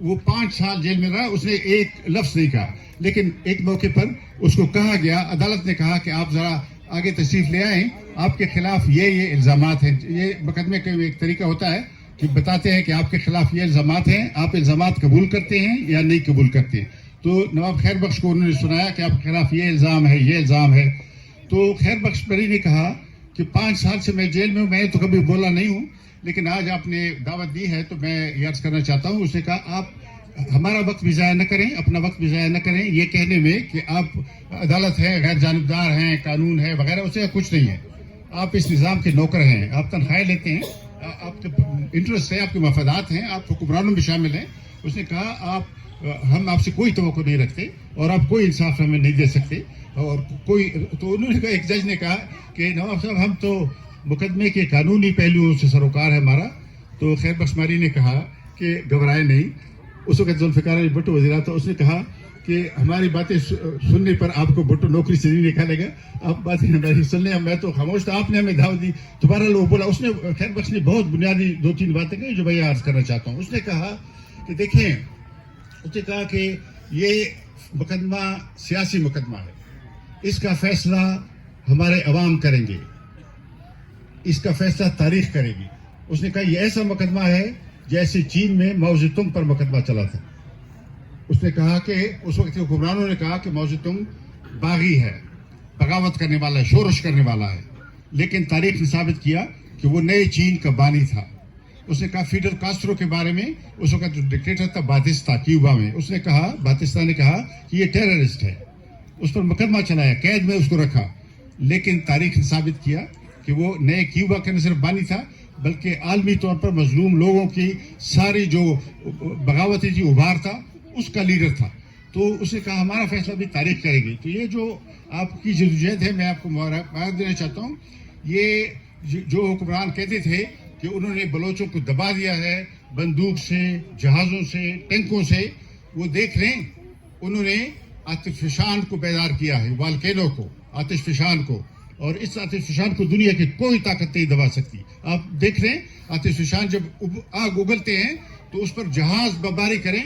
وہ 5 سال جیل میں رہا, اس نے ایک لفظ نہیں کہا. لیکن ایک موقع پر اس کو کہا گیا, عدالت نے کہا کہ آپ ذرا آگے تشریف لے آئیں, آپ کے خلاف یہ الزامات ہیں. یہ مقدمے کا ایک طریقہ ہوتا ہے کہ بتاتے ہیں کہ آپ کے خلاف یہ الزامات ہیں, آپ الزامات قبول کرتے ہیں یا نہیں قبول کرتے ہیں. تو نواب خیر بخش کو انہوں نے سنایا کہ آپ کے خلاف یہ الزام ہے, یہ الزام ہے. تو خیر بخش بری نے کہا کہ 5 سال سے میں جیل میں ہوں, میں تو کبھی بولا نہیں ہوں, لیکن آج آپ نے دعوت دی ہے تو میں یہ عرض کرنا چاہتا ہوں. اس نے کہا آپ ہمارا وقت بھی ضائع نہ کریں, اپنا وقت بھی ضائع نہ کریں یہ کہنے میں کہ آپ عدالت ہے, غیر جانبدار ہیں, قانون ہے وغیرہ, اس سے کچھ نہیں ہے. آپ اس نظام کے نوکر ہیں, آپ تنخواہیں لیتے ہیں, آپ کے انٹرسٹ ہے, آپ کے مفادات ہیں, آپ حکمرانوں میں شامل ہیں. اس نے کہا ہم آپ سے کوئی توقع نہیں رکھتے اور آپ کوئی انصاف ہمیں نہیں دے سکتے. اور کوئی تو انہوں نے کہا, ایک جج نے کہا کہ نواب صاحب ہم تو مقدمے کے قانونی پہلوؤں سے سروکار ہے ہمارا. تو خیر بخش ماری نے کہا کہ گھبرائے نہیں. اس وقت ذوالفقار علی بھٹو وزیر تھا, اس نے کہا کہ ہماری باتیں سننے پر آپ کو بھٹو نوکری سے نہیں نکالے گا, آپ باتیں ہماری سن لیں. میں تو خاموش تھا, آپ نے ہمیں دعوت دی. دوبارہ لوگ بولا, اس نے خیر بخش نے بہت بنیادی 2-3 باتیں کہی جو میں عرض کرنا چاہتا ہوں. اس نے کہا کہ دیکھیں, اس نے کہا کہ یہ مقدمہ سیاسی مقدمہ ہے, اس کا فیصلہ ہمارے عوام کریں گے, اس کا فیصلہ تاریخ کرے گی. اس نے کہا یہ ایسا مقدمہ ہے جیسے چین میں ماؤ زیتونگ پر مقدمہ چلا تھا. اس نے کہا کہ اس وقت کے حکمرانوں نے کہا کہ ماؤ زیتونگ باغی ہے, بغاوت کرنے والا ہے, شورش کرنے والا ہے, لیکن تاریخ نے ثابت کیا کہ وہ نئے چین کا بانی تھا. اس نے کہا فیڈل کاسٹرو کے بارے میں, اس وقت جو ڈکٹیٹر تھا باتستا کیوبا میں, اس نے کہا, باتستا نے کہا کہ یہ ٹیررسٹ ہے, اس پر مقدمہ چلایا, قید میں اس کو رکھا. لیکن تاریخ نے ثابت کیا کہ وہ نئے کیوبا کا نہ صرف بانی تھا بلکہ عالمی طور پر مظلوم لوگوں کی ساری جو بغاوتی تھی, ابھار تھا, اس کا لیڈر تھا. تو اس نے کہا ہمارا فیصلہ بھی تاریخ کرے گی. تو یہ جو آپ کی جدوجہد ہے, میں آپ کو مبارکباد دینا چاہتا ہوں. یہ جو حکمران کہتے تھے کہ انہوں نے بلوچوں کو دبا دیا ہے بندوق سے, جہازوں سے, ٹینکوں سے, وہ دیکھ لیں, انہوں نے آتش فشان کو بیدار کیا ہے, والکینو کو, آتش فشان کو, اور اس آتش فشان کو دنیا کی کوئی طاقت نہیں دبا سکتی. آپ دیکھ رہے ہیں آتش فشان جب آگ اگلتے ہیں تو اس پر جہاز بمباری کریں,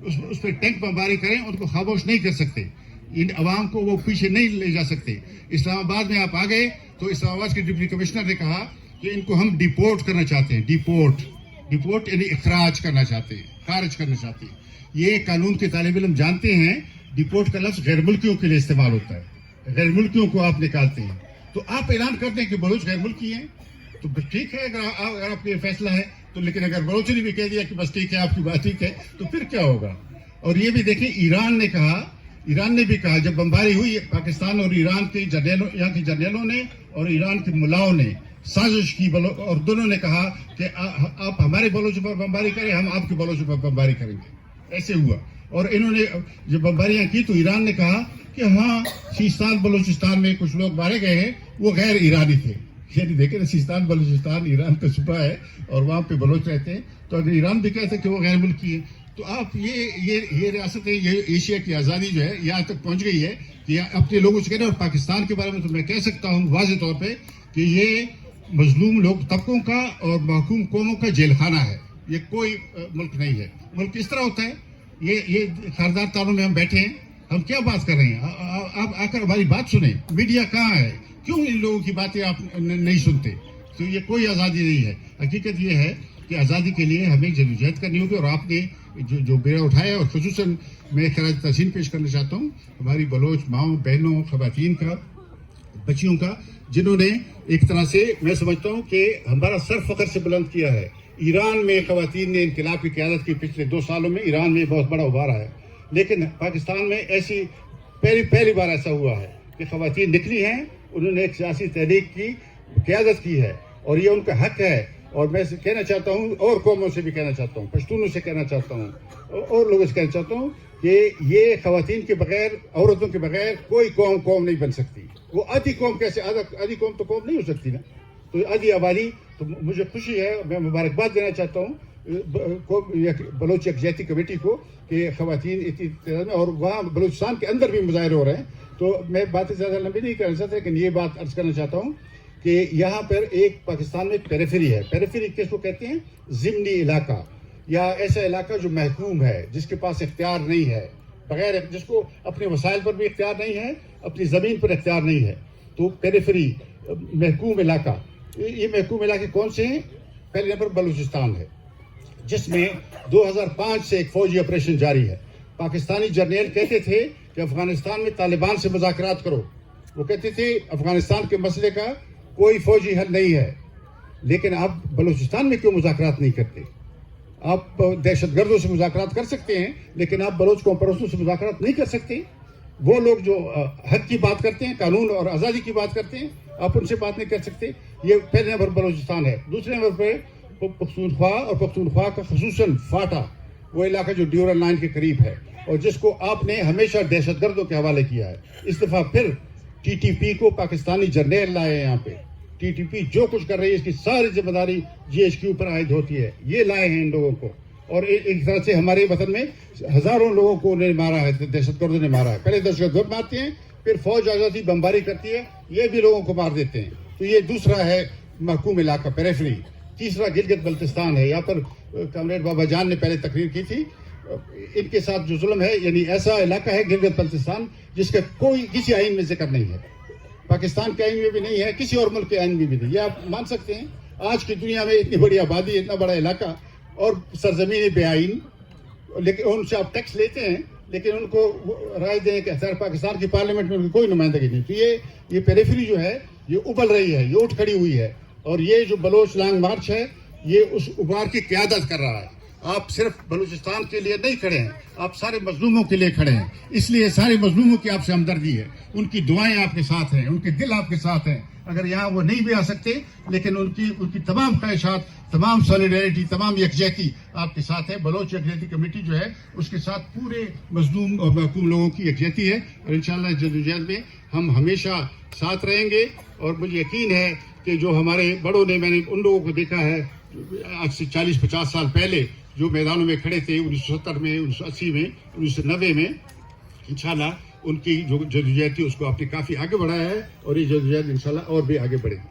اس پر ٹینک بمباری کریں, ان کو خاموش نہیں کر سکتے. ان عوام کو وہ پیچھے نہیں لے جا سکتے. اسلام آباد میں آپ آ گئے تو اسلام آباد کے ڈپٹی کمشنر نے کہا کہ ان کو ہم ڈیپورٹ کرنا چاہتے ہیں. ڈیپورٹ یعنی اخراج کرنا چاہتے ہیں, خارج کرنا چاہتے ہیں. یہ قانون کے طالب علم جانتے ہیں, ڈیپورٹ کا لفظ غیر ملکیوں کے لیے استعمال ہوتا ہے, غیر ملکیوں کو آپ نکالتے ہیں. تو آپ اعلان کرتے ہیں کہ بلوچ غیر ملکی ہیں تو ٹھیک ہے, اگر آپ کا یہ فیصلہ ہے تو. لیکن اگر بلوچ نے بھی کہہ دیا کہ بس ٹھیک ہے, آپ کی بات ٹھیک ہے, تو پھر کیا ہوگا؟ اور یہ بھی دیکھیں, ایران نے بھی کہا جب بمباری ہوئی پاکستان اور ایران کے یہاں کے جرنیلوں نے اور ایران کے ملاؤں نے سازش کی, اور دونوں نے کہا کہ آپ ہمارے بلوچوں پر بمباری کریں, ہم آپ کے بلوچوں پر بمباری کریں گے. ایسے ہوا. اور انہوں نے جب بمباریاں کی تو ایران نے کہا کہ ہاں سیستان بلوچستان میں کچھ لوگ مارے گئے ہیں, وہ غیر ایرانی تھے. یعنی دیکھیں نا, سیستان بلوچستان ایران کا صوبہ ہے اور وہاں پہ بلوچ رہتے ہیں, تو اگر ایران بھی کہتے ہیں کہ وہ غیر ملکی ہے, تو آپ یہ ریاست ہے, یہ ایشیا کی آزادی جو ہے یہاں تک پہنچ گئی ہے کہ اپنے لوگوں سے کہنا. اور پاکستان کے بارے میں تو میں کہہ سکتا ہوں واضح طور پہ کہ یہ مظلوم لوگ طبقوں کا اور محکوم قوموں کا جیل خانہ ہے. یہ کوئی ملک نہیں ہے. ملک اس طرح ہوتا ہے, یہ خاردار تاروں میں ہم بیٹھے ہیں, ہم کیا بات کر رہے ہیں؟ آپ آ کر ہماری بات سنیں. میڈیا کہاں ہے؟ کیوں ان لوگوں کی باتیں آپ نہیں سنتے؟ تو یہ کوئی آزادی نہیں ہے. حقیقت یہ ہے کہ آزادی کے لیے ہمیں جدوجہد کرنی ہوگی. اور آپ نے جو بیڑا اٹھایا, اور خصوصاً میں خراج تحسین پیش کرنا چاہتا ہوں ہماری بلوچ ماؤں بہنوں, خواتین کا, بچیوں کا, جنہوں نے ایک طرح سے میں سمجھتا ہوں کہ ہمارا سر فخر سے بلند کیا ہے. ایران میں خواتین نے انقلاب کی قیادت کی پچھلے 2 سالوں میں. ایران میں بہت بڑا ابھارا ہے, لیکن پاکستان میں ایسی پہلی بار ایسا ہوا ہے کہ خواتین نکلی ہیں, انہوں نے ایک سیاسی تحریک کی قیادت کی ہے, اور یہ ان کا حق ہے. اور میں کہنا چاہتا ہوں, اور قوموں سے بھی کہنا چاہتا ہوں, پشتونوں سے کہنا چاہتا ہوں, اور لوگوں سے کہنا چاہتا ہوں کہ یہ خواتین کے بغیر, عورتوں کے بغیر کوئی قوم نہیں بن سکتی. وہ آدھی قوم کیسے, آدھی قوم تو قوم نہیں ہو سکتی نا. تو آدھی آبادی. تو مجھے خوشی ہے, میں مبارکباد دینا چاہتا ہوں بلوچ یکجہتی کمیٹی کو کہ خواتین اتنی تعداد میں, اور وہاں بلوچستان کے اندر بھی مظاہرے ہو رہے ہیں. تو میں باتیں زیادہ لمبی نہیں کرنا چاہتا, لیکن یہ بات عرض کرنا چاہتا ہوں کہ یہاں پر ایک پاکستان میں پیریفری ہے. پیریفری کس کو کہتے ہیں؟ ضمنی علاقہ. یا ایسا علاقہ جو محکوم ہے، جس کے پاس اختیار نہیں ہے، بغیر جس کو اپنے وسائل پر بھی اختیار نہیں ہے، اپنی زمین پر اختیار نہیں ہے، تو پیریفری محکوم علاقہ، یہ محکوم علاقے کون سے ہیں؟ پہلے نمبر بلوچستان ہے، جس میں 2005 سے ایک فوجی آپریشن جاری ہے۔ پاکستانی جرنیل کہتے تھے کہ افغانستان میں طالبان سے مذاکرات کرو، وہ کہتے تھے افغانستان کے مسئلے کا کوئی فوجی حل نہیں ہے، لیکن آپ بلوچستان میں کیوں مذاکرات نہیں کرتے؟ آپ دہشت گردوں سے مذاکرات کر سکتے ہیں، لیکن آپ بلوچ قوم پرستوں سے مذاکرات نہیں کر سکتے۔ وہ لوگ جو حق کی بات کرتے ہیں، قانون اور آزادی کی بات کرتے ہیں، آپ ان سے بات نہیں کر سکتے۔ یہ پہلے نمبر بلوچستان ہے۔ دوسرے نمبر پہ پختونخوا، اور پختونخوا کا خصوصاً فاٹا، وہ علاقہ جو ڈیورل لائن کے قریب ہے اور جس کو آپ نے ہمیشہ دہشت گردوں کے حوالے کیا ہے۔ اس دفعہ پھر ٹی ٹی پی کو پاکستانی جرنیل لائے ہیں یہاں پہ۔ ٹی ٹی پی جو کچھ کر رہی ہے اس کی ساری ذمہ داری جی ایچ کیو پر عائد ہوتی ہے، یہ لائے ہیں ان لوگوں کو، اور ایک طرح سے ہمارے وطن میں ہزاروں لوگوں کو انہوں نے مارا ہے، دہشت گردوں نے مارا ہے۔ پہلے دہشت گرد مارتے ہیں، پھر فوج آ جاتی بمباری کرتی ہے، یہ بھی لوگوں کو مار دیتے ہیں۔ تو یہ دوسرا ہے محکوم علاقہ، پیریفری۔ تیسرا گلگت بلتستان ہے، یہاں پر کامریڈ بابا جان نے پہلے تقریر کی تھی۔ ان کے ساتھ جو ظلم ہے، یعنی ایسا علاقہ ہے گلگت بلتستان جس کا کوئی کسی آئین میں ذکر نہیں ہے، پاکستان کے آئین میں بھی نہیں ہے، کسی اور ملک کے آئین میں بھی نہیں۔ یہ آپ مان سکتے ہیں آج کی دنیا میں اتنی بڑی آبادی، اتنا بڑا علاقہ اور سرزمین بے آئین، لیکن ان سے آپ ٹیکس لیتے ہیں، لیکن ان کو رائے دیں کہ پاکستان کی پارلیمنٹ میں ان کی کوئی نمائندگی نہیں۔ تو یہ پیریفری جو ہے یہ ابل رہی ہے، یہ اٹھ کھڑی ہوئی ہے، اور یہ جو بلوچ لانگ مارچ ہے یہ اس ابھار کی قیادت کر رہا ہے۔ آپ صرف بلوچستان کے لیے نہیں کھڑے ہیں، آپ سارے مظلوموں کے لیے کھڑے ہیں، اس لیے سارے مظلوموں کی آپ سے ہمدردی ہے، ان کی دعائیں آپ کے ساتھ ہیں، ان کے دل آپ کے ساتھ ہیں۔ اگر یہاں وہ نہیں بھی آ سکتے، لیکن ان کی تمام خواہشات، تمام سولیڈیرٹی، تمام یکجہتی آپ کے ساتھ ہے۔ بلوچ یکجہتی کمیٹی جو ہے اس کے ساتھ پورے مظلوم اور محکوم لوگوں کی یکجہتی ہے، اور انشاءاللہ جدوجہد میں ہم ہمیشہ ساتھ رہیں گے۔ اور مجھے یقین ہے کہ جو ہمارے بڑوں نے، میں نے ان لوگوں کو دیکھا ہے آج سے 40-50 سال پہلے جو میدانوں میں کھڑے تھے 1970 میں، 1980 میں، 1990 میں، انشاءاللہ ان کی جو جدوجہد تھی اس کو آپ نے کافی آگے بڑھایا ہے، اور یہ جدوجہد انشاءاللہ اور بھی آگے بڑھے گی۔